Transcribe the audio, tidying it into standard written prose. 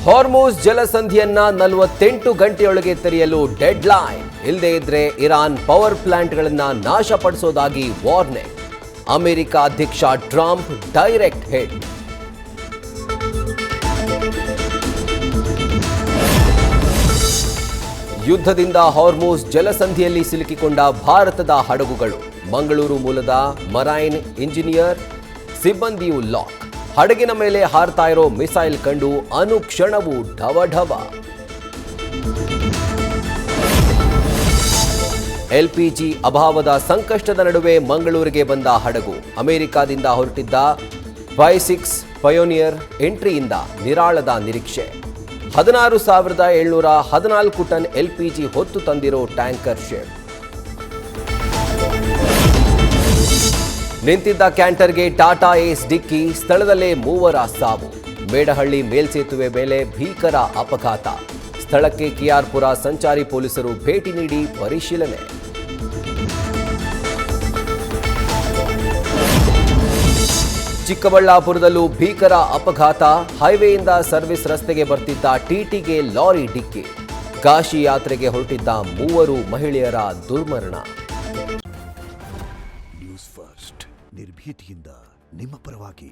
ಹಾರ್ಮುಜ್ ಜಲಸಂಧಿಯನ್ನ 48 ಗಂಟೆಯೊಳಗೆ ತೆರೆಯಲು dead line. ಇಲ್ಲದೇ ಇದ್ರೆ ಇರಾನ್ ಪವರ್ ಪ್ಲಾಂಟ್ಗಳನ್ನ ನಾಶಪಡಿಸೋದಾಗಿ ವಾರ್ನಿಂಗ್. ಅಮೆರಿಕ ಅಧ್ಯಕ್ಷ ಟ್ರಂಪ್ ಡೈರೆಕ್ಟ್ ಹಿಟ್. ಯುದ್ಧದಿಂದ ಹಾರ್ಮುಜ್ ಜಲಸಂಧಿಯಲ್ಲಿ ಸಿಲುಕಿಕೊಂಡ ಭಾರತದ ಹಡಗುಗಳು. ಮಂಗಳೂರು ಮೂಲದ ಮರೈನ್ ಇಂಜಿನಿಯರ್ ಸಿಬ್ಬಂದಿಯು ಲಾಕ್. ಹಡಗಿನ ಮೇಲೆ ಹಾರ್ತಾ ಇರೋ ಮಿಸೈಲ್ ಕಂಡು ಅನುಕ್ಷಣವೂ ಢವಢವ. ಎಲ್ಪಿಜಿ ಅಭಾವದ ಸಂಕಷ್ಟದ ನಡುವೆ ಮಂಗಳೂರಿಗೆ ಬಂದ ಹಡಗು. ಅಮೆರಿಕಾದಿಂದ ಹೊರಟಿದ್ದ Y6 ಪಯೋನಿಯರ್ ಎಂಟ್ರಿಯಿಂದ ನಿರಾಳದ ನಿರೀಕ್ಷೆ. 16,714 ಟನ್ ಎಲ್ಪಿಜಿ ಹೊತ್ತು ತಂದಿರೋ ಟ್ಯಾಂಕರ್ ಶಿಪ್. ನಿಂತಿದ್ದ ಕ್ಯಾಂಟರ್ಗೆ ಟಾಟಾ ಏಸ್ ಡಿಕ್ಕಿ. ಸ್ಥಳದಲ್ಲೇ 3 ಸಾವು. ಮೇಡಹಳ್ಳಿ ಮೇಲ್ಸೇತುವೆ ಮೇಲೆ ಭೀಕರ ಅಪಘಾತ. ಸ್ಥಳಕ್ಕೆ ಕೆಆರ್ಪುರ ಸಂಚಾರಿ ಪೊಲೀಸರು ಭೇಟಿ ನೀಡಿ ಪರಿಶೀಲನೆ. ಚಿಕ್ಕಬಳ್ಳಾಪುರದಲ್ಲೂ ಭೀಕರ ಅಪಘಾತ. ಹೈವೇಯಿಂದ ಸರ್ವಿಸ್ ರಸ್ತೆಗೆ ಬರ್ತಿದ್ದ ಟಿಟಿಗೆ ಲಾರಿ ಡಿಕ್ಕಿ. ಕಾಶಿ ಯಾತ್ರೆಗೆ ಹೊರಟಿದ್ದ 3 ಮಹಿಳೆಯರ ದುರ್ಮರಣ. ನ್ಯೂಸ್ ಫಸ್ಟ್ ನಿರ್ಭೀತಿಯಿಂದ ನಿಮ್ಮ ಪರವಾಗಿ.